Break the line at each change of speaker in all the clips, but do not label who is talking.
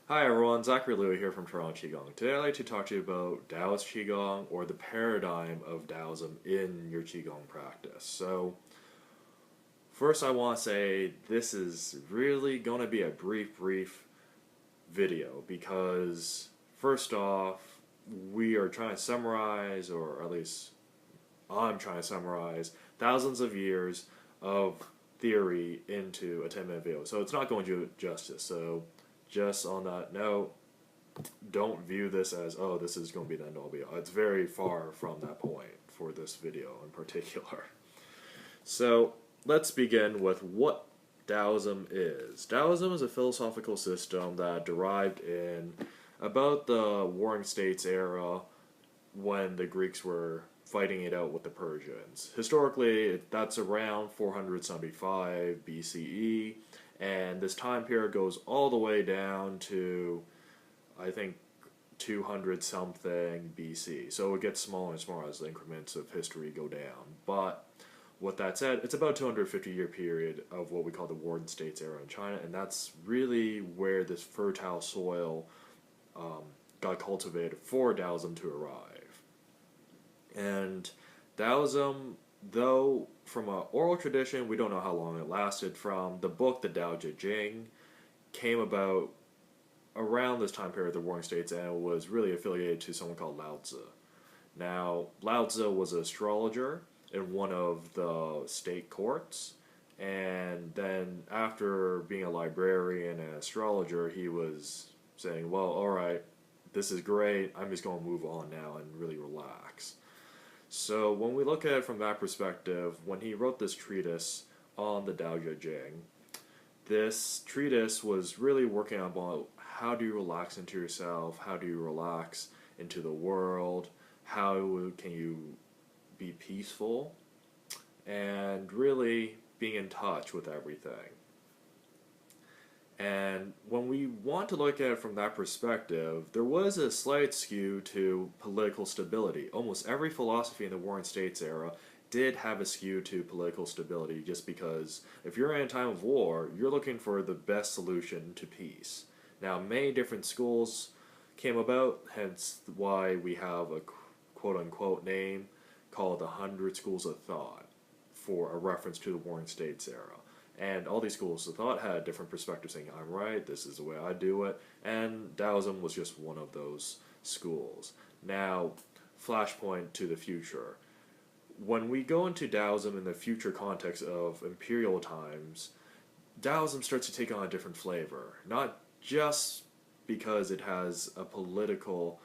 Hi everyone, Zachary here from Toronto Qigong. Today I'd like to talk to you about Daoist Qigong, or the paradigm of Taoism in your Qigong practice. So, first I want to say this is really going to be a brief video because, first off, we are trying to summarize, or at least I'm trying to summarize, thousands of years of theory into a 10-minute video. So it's not going to do justice. So just on that note, don't view this as, oh, this is going to be the end all be all. It's very far from that point for this video in particular. So let's begin with what Taoism is. Taoism is a philosophical system that derived in about the Warring States era when the Greeks were fighting it out with the Persians. Historically, that's around 475 BCE, and this time period goes all the way down to, I think, 200 something BC. So it gets smaller and smaller as the increments of history go down. But with that said, it's about a 250-year period of what we call the Warring States era in China, and that's really where this fertile soil got cultivated for Taoism to arrive. And Taoism, though from an oral tradition, we don't know how long it lasted. From the book, the Daoist Qigong, came about around this time period of the Warring States, and it was really affiliated to someone called Lao Tzu. Now, Lao Tzu was an astrologer in one of the state courts, and then after being a librarian and an astrologer, he was saying, well, alright, this is great, I'm just going to move on now and really relax. So when we look at it from that perspective, when he wrote this treatise on the Daoist Qigong, this treatise was really working about how do you relax into yourself, how do you relax into the world, how can you be peaceful, and really being in touch with everything. And when we want to look at it from that perspective, there was a slight skew to political stability. Almost every philosophy in the Warring States era did have a skew to political stability, just because if you're in a time of war, you're looking for the best solution to peace. Now, many different schools came about, hence why we have a quote-unquote name called the 100 Schools of Thought, for a reference to the Warring States era. And all these schools of thought had different perspectives saying, I'm right, this is the way I do it, and Taoism was just one of those schools. Now, flashpoint to the future. When we go into Taoism in the future context of imperial times, Taoism starts to take on a different flavor. Not just because it has a political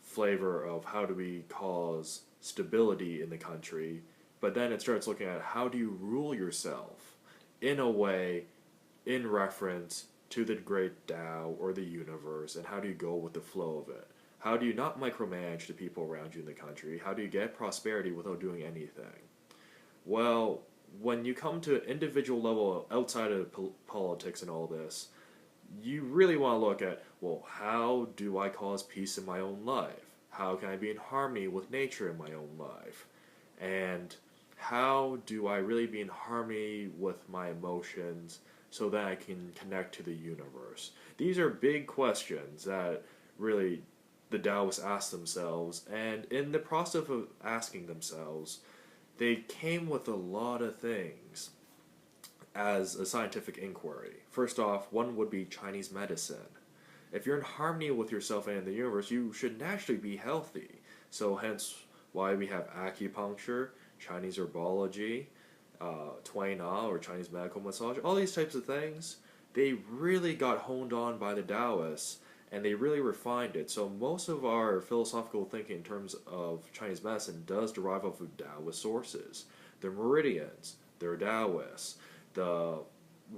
flavor of how do we cause stability in the country, but then it starts looking at how do you rule yourself in a way in reference to the great Tao or the universe, and how do you go with the flow of it? How do you not micromanage the people around you in the country? How do you get prosperity without doing anything? Well, when you come to an individual level outside of politics and all this, you really want to look at, well, how do I cause peace in my own life? How can I be in harmony with nature in my own life? And how do I really be in harmony with my emotions so that I can connect to the universe? These are big questions that really the Taoists ask themselves, and in the process of asking themselves, they came with a lot of things as a scientific inquiry. First off, one would be Chinese medicine. If you're in harmony with yourself and the universe, you should naturally be healthy. So hence why we have acupuncture, Chinese herbology, Tui Na, or Chinese medical massage, all these types of things, they really got honed on by the Taoists, and they really refined it. So most of our philosophical thinking in terms of Chinese medicine does derive off of Taoist sources. Their meridians, their Taoists, the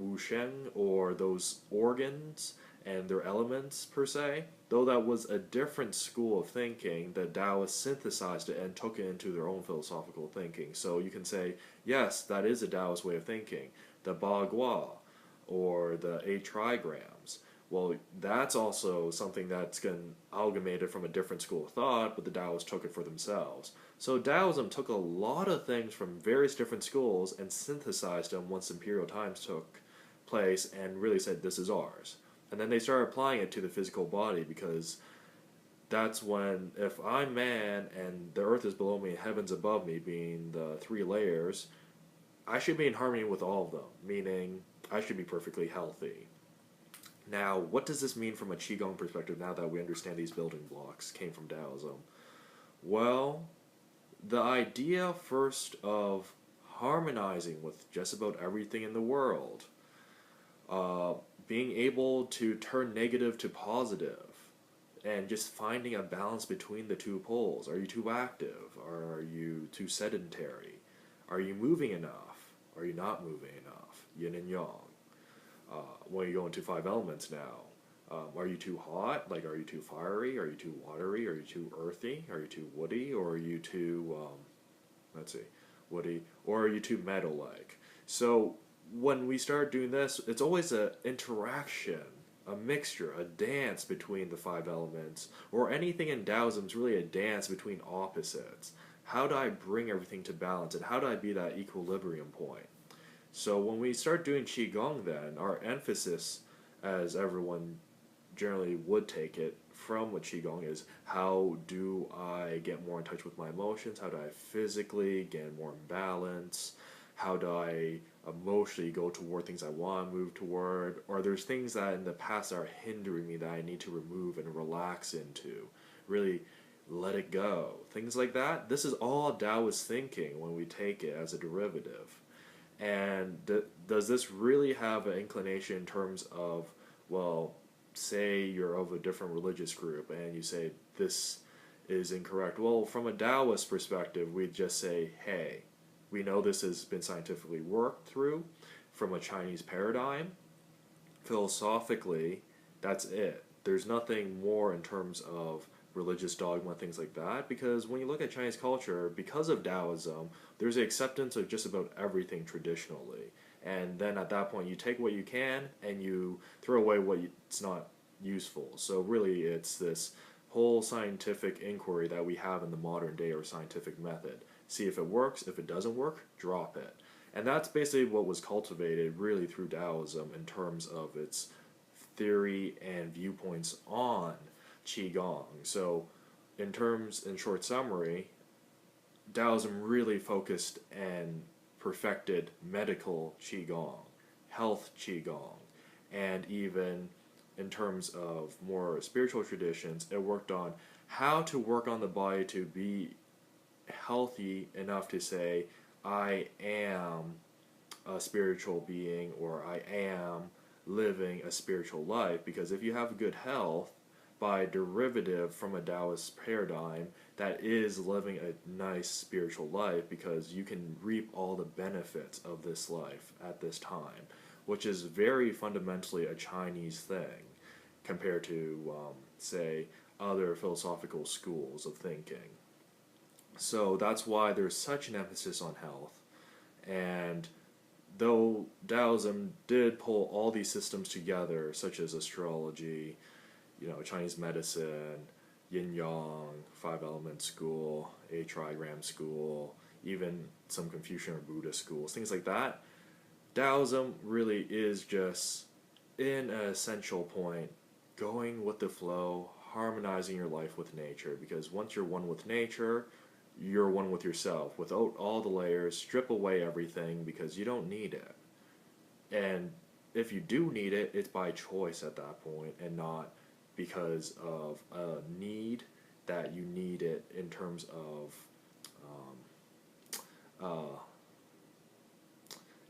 Wuxian, or those organs, and their elements per se, though that was a different school of thinking, the Taoists synthesized it and took it into their own philosophical thinking. So you can say, yes, that is a Taoist way of thinking. The Bagua, or the 8 trigrams, well, that's also something that's been amalgamated from a different school of thought, but the Taoists took it for themselves. So Taoism took a lot of things from various different schools and synthesized them once imperial times took place and really said, this is ours. And then they started applying it to the physical body because that's when, if I'm man and the earth is below me, heaven's above me, being the three layers, I should be in harmony with all of them, meaning I should be perfectly healthy. Now, what does this mean from a Qigong perspective now that we understand these building blocks came from Taoism? Well, the idea first of harmonizing with just about everything in the world, being able to turn negative to positive, and just finding a balance between the two poles. Are you too active? Are you too sedentary? Are you moving enough? Are you not moving enough? Yin and yang. When you go into five elements now, are you too hot? Like, are you too fiery? Are you too watery? Are you too earthy? Are you too woody? Or are you too, woody? Or are you too metal-like? So when we start doing this, it's always an interaction, a mixture, a dance between the five elements, or anything in Taoism is really a dance between opposites. How do I bring everything to balance, and how do I be that equilibrium point? So when we start doing Qigong then, our emphasis, as everyone generally would take it from a Qigong, is how do I get more in touch with my emotions, how do I physically get more in balance, how do I emotionally go toward things I want to move toward, or there's things that in the past are hindering me that I need to remove and relax into, really let it go, things like that. This is all Taoist thinking when we take it as a derivative. And does this really have an inclination in terms of, well, say you're of a different religious group and you say this is incorrect? Well, from a Taoist perspective, we'd just say, hey, we know this has been scientifically worked through from a Chinese paradigm. Philosophically, that's it. There's nothing more in terms of religious dogma, things like that, because when you look at Chinese culture, because of Taoism, there's an acceptance of just about everything traditionally. And then at that point, you take what you can and you throw away what's not useful. So really, it's this whole scientific inquiry that we have in the modern day, or scientific method. See if it works. If it doesn't work, drop it. And that's basically what was cultivated really through Taoism in terms of its theory and viewpoints on Qigong. So in short summary, Taoism really focused and perfected medical Qigong, health Qigong, and even in terms of more spiritual traditions, it worked on how to work on the body to be healthy enough to say, I am a spiritual being, or I am living a spiritual life. Because if you have good health, by derivative from a Taoist paradigm, that is living a nice spiritual life, because you can reap all the benefits of this life at this time, which is very fundamentally a Chinese thing compared to, say, other philosophical schools of thinking. So that's why there's such an emphasis on health. And though Taoism did pull all these systems together, such as astrology, Chinese medicine, yin-yang, five-element school, a trigram school, even some Confucian or Buddhist schools, things like that, Taoism really is just, in an essential point, going with the flow, harmonizing your life with nature. Because once you're one with nature, you're one with yourself. Without all the layers, strip away everything because you don't need it. And if you do need it, it's by choice at that point, and not because of a need that you need it in terms of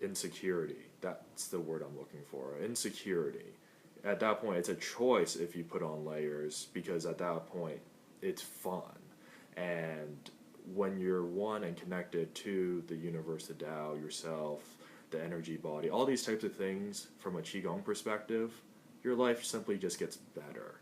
insecurity. That's the word I'm looking for. Insecurity. At that point, it's a choice if you put on layers, because at that point, it's fun. And when you're one and connected to the universe, the Tao, yourself, the energy body, all these types of things from a Qigong perspective, your life simply just gets better.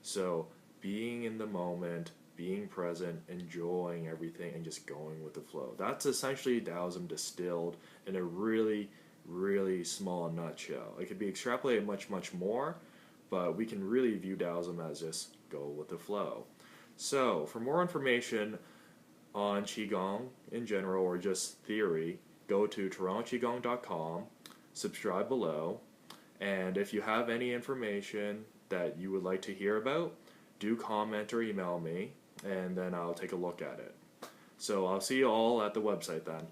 So being in the moment, being present, enjoying everything, and just going with the flow. That's essentially Taoism distilled in a really, really small nutshell. It could be extrapolated much, much more, but we can really view Taoism as just go with the flow. So for more information on Qigong in general, or just theory, go to TorontoQigong.com, subscribe below, And if you have any information that you would like to hear about, do comment or email me, and then I'll take a look at it. So I'll see you all at the website then.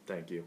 Thank you.